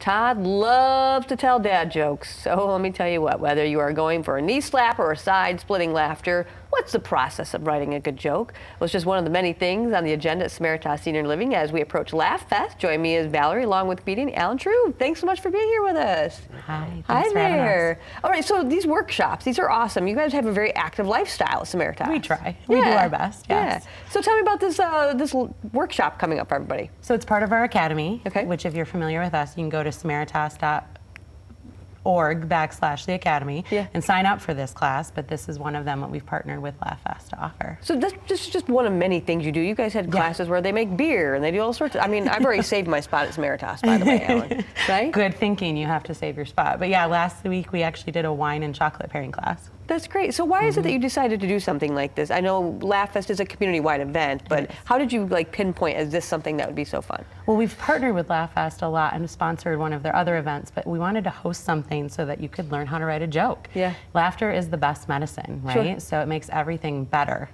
Todd loves to tell dad jokes, so let me tell you what, whether you are going for a knee slap or a side-splitting laughter, what's the process of writing a good joke? Well, it's just one of the many things on the agenda at Samaritas Senior Living as we approach Laugh Fest. Join me as Valerie along with comedian Alan True. Thanks so much for being here with us. Hi, Hi for having there. us. All right, so these workshops, these are awesome. You guys have a very active lifestyle at Samaritas. We try. We do our best, yes. Yeah. So tell me about this this workshop coming up for everybody. So it's part of our academy, Okay. which if you're familiar with us, you can go to samaritas.org/the academy and sign up for this class, but this is one of them that we've partnered with Laugh Fest to offer. So this is just one of many things you do. You guys had classes where they make beer and they do all sorts of, I mean, I've already saved my spot at Samaritas, by the way, Alan, right? Good thinking, you have to save your spot. But yeah, last week we actually did a wine and chocolate pairing class. That's great. So why is it that you decided to do something like this? I know Laugh Fest is a community-wide event, but how did you like pinpoint as this something that would be so fun? Well, we've partnered with Laugh Fest a lot and sponsored one of their other events, but we wanted to host something so that you could learn how to write a joke. Yeah. Laughter is the best medicine, right? Sure. So it makes everything better.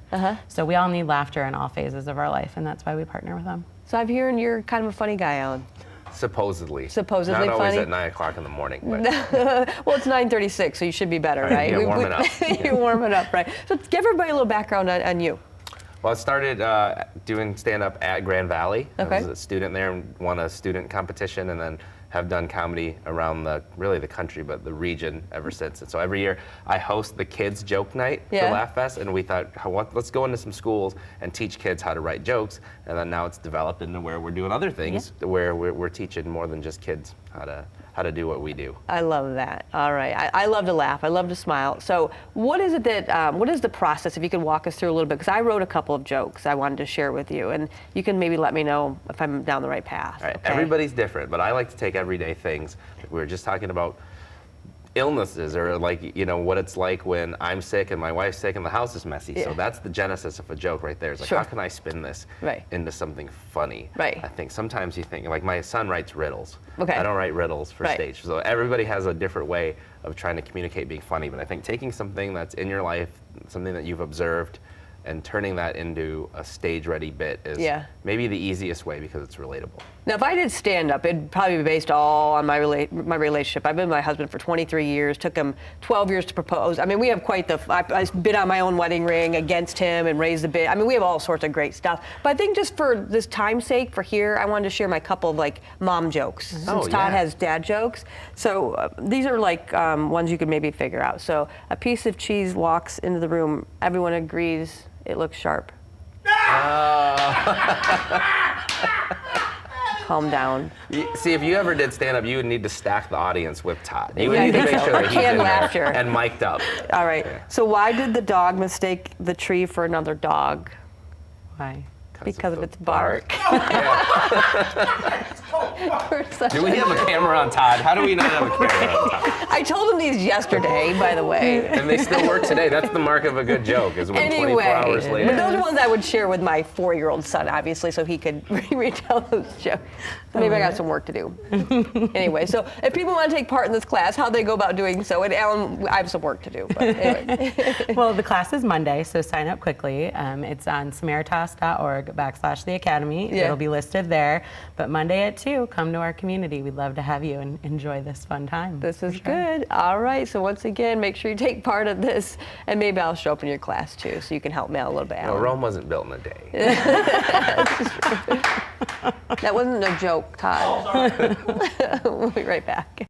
So we all need laughter in all phases of our life, and that's why we partner with them. So I'm hearing you're kind of a funny guy, Alan. Supposedly. Supposedly Not funny. always at 9 o'clock in the morning. But well, it's 9:36, so you should be better, right? Yeah, warming up. You're warming up, right? So give everybody a little background on you. Well, I started doing stand-up at Grand Valley. Okay. I was a student there and won a student competition, and then have done comedy around really the country, but the region ever since. And so every year I host the kids joke night for Laugh Fest, and we thought, let's go into some schools and teach kids how to write jokes. And then now it's developed into where we're doing other things, where we're teaching more than just kids how to do what we do. I love that. All right. I love to laugh. I love to smile. So what is it that, what is the process, if you could walk us through a little bit? Because I wrote a couple of jokes I wanted to share with you, and you can maybe let me know if I'm down the right path. All right. Okay? Everybody's different, but I like to take everyday things. We were just talking about illnesses, or like, you know, what it's like when I'm sick and my wife's sick and the house is messy. So that's the genesis of a joke right there. It's like, how can I spin this into something funny? I think sometimes you think, like my son writes riddles. I don't write riddles for stage. So everybody has a different way of trying to communicate being funny. But I think taking something that's in your life, something that you've observed, and turning that into a stage-ready bit is maybe the easiest way because it's relatable. Now, if I did stand-up, it'd probably be based all on my relationship. I've been with my husband for 23 years, took him 12 years to propose. I mean, we have quite the, I bid on my own wedding ring against him and raised the bid. I mean, we have all sorts of great stuff. But I think just for this time's sake, for here, I wanted to share my couple of like mom jokes, since Todd has dad jokes. So these are like ones you could maybe figure out. So a piece of cheese walks into the room, everyone agrees it looks sharp. Calm down. See, if you ever did stand-up, you would need to stack the audience with Todd. You would need to make sure that he's in there and mic'd up. All right. So why did the dog mistake the tree for another dog? Why? Because of its bark. Do we have a camera on Todd? How do we not have a camera on Todd? I told him these yesterday, by the way. And they still work today. That's the mark of a good joke, is when 24 hours later. But those are ones I would share with my 4-year-old son, obviously, so he could retell those jokes. Maybe I got some work to do. Anyway, so if people want to take part in this class, how they go about doing so? And Alan, I have some work to do. But anyway. Well, the class is Monday, so sign up quickly. It's on samaritas.org/the academy. It'll be listed there. But Monday at 2, come to our community. We'd love to have you and enjoy this fun time. This is good. All right. So once again, make sure you take part of this, and maybe I'll show up in your class too, so you can help me out a little bit. No, Rome wasn't built in a day. That wasn't a joke, Todd. We'll be right back.